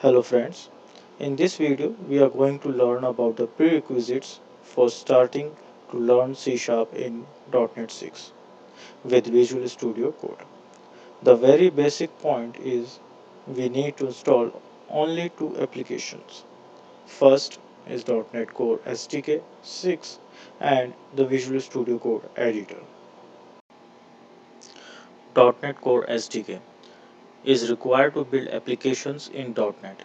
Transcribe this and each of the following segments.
Hello friends, in this video we are going to learn about the prerequisites for starting to learn C Sharp in .NET 6 with Visual Studio Code. The very basic point is we need to install only two applications. First is .NET Core SDK 6 and the Visual Studio Code editor. .NET Core SDK is required to build applications in .NET.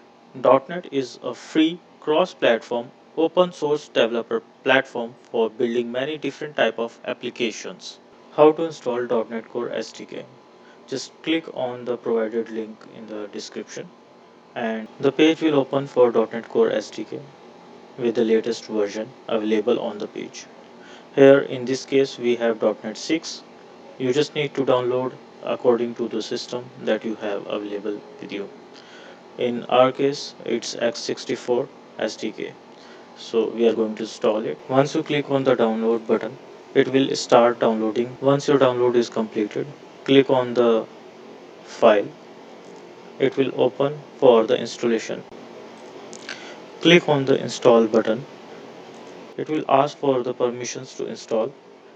.NET is a free cross-platform open source developer platform for building many different type of applications. How to install .NET Core SDK? Just click on the provided link in the description and the page will open for .NET Core SDK with the latest version available on the page. Here in this case we have .NET 6. You just need to download according to the system that you have available with you. In our case it's x64 SDK, so we are going to install it. Once you click on the download button, it will start downloading. Once your download is completed, click on the file. It will open for the installation. Click on the install button. It will ask for the permissions to install,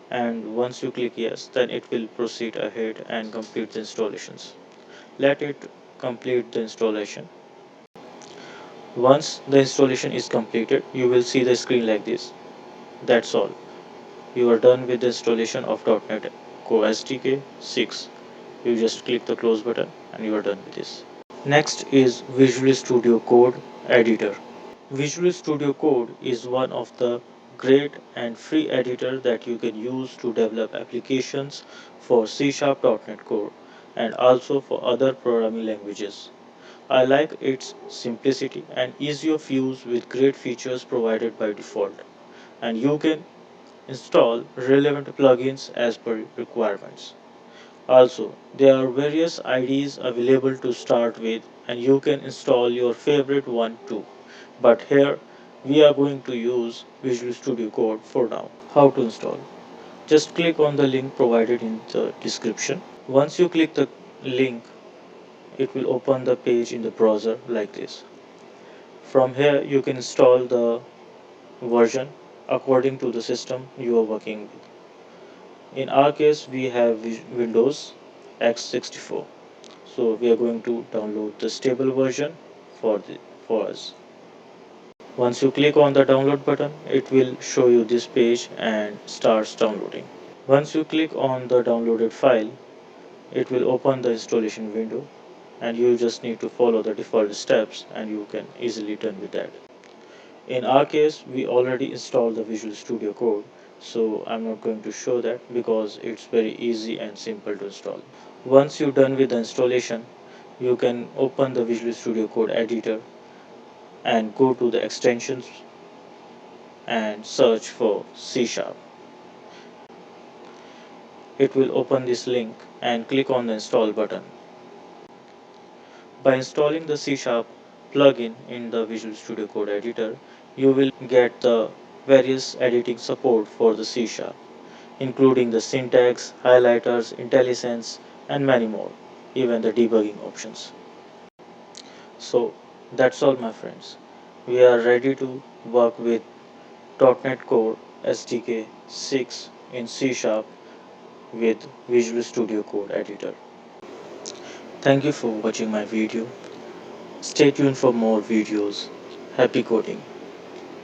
and once you click yes, then it will proceed ahead and complete the installations. Let it complete the installation. Once the installation is completed, you will see the screen like this. That's all. You are done with the installation of .NET Core SDK 6. You just click the close button and you are done with this. Next is Visual Studio Code Editor. Visual Studio Code is one of the great and free editor that you can use to develop applications for C# .NET Core and also for other programming languages. I like its simplicity and ease of use with great features provided by default, and you can install relevant plugins as per requirements. Also, there are various IDEs available to start with and you can install your favorite one too. But here we are going to use Visual Studio Code for now. How to install? Just click on the link provided in the description. Once you click the link, it will open the page in the browser like this. From here you can install the version according to the system you are working with. In our case we have Windows x64, so we are going to download the stable version for us. Once you click on the download button, it will show you this page and starts downloading. Once you click on the downloaded file, it will open the installation window and you just need to follow the default steps and you can easily done with that. In our case we already installed the Visual Studio Code, so I'm not going to show that because it's very easy and simple to install. Once you're done with the installation, you can open the Visual Studio Code editor and go to the extensions and search for C Sharp. It will open this link and click on the install button. By installing the C Sharp plugin in the Visual Studio Code editor, you will get the various editing support for the C Sharp, including the syntax, highlighters, IntelliSense, and many more, even the debugging options. So that's all my friends. We are ready to work with .NET Core SDK 6 in C Sharp with Visual Studio Code editor. Thank you for watching my video. Stay tuned for more videos. Happy coding.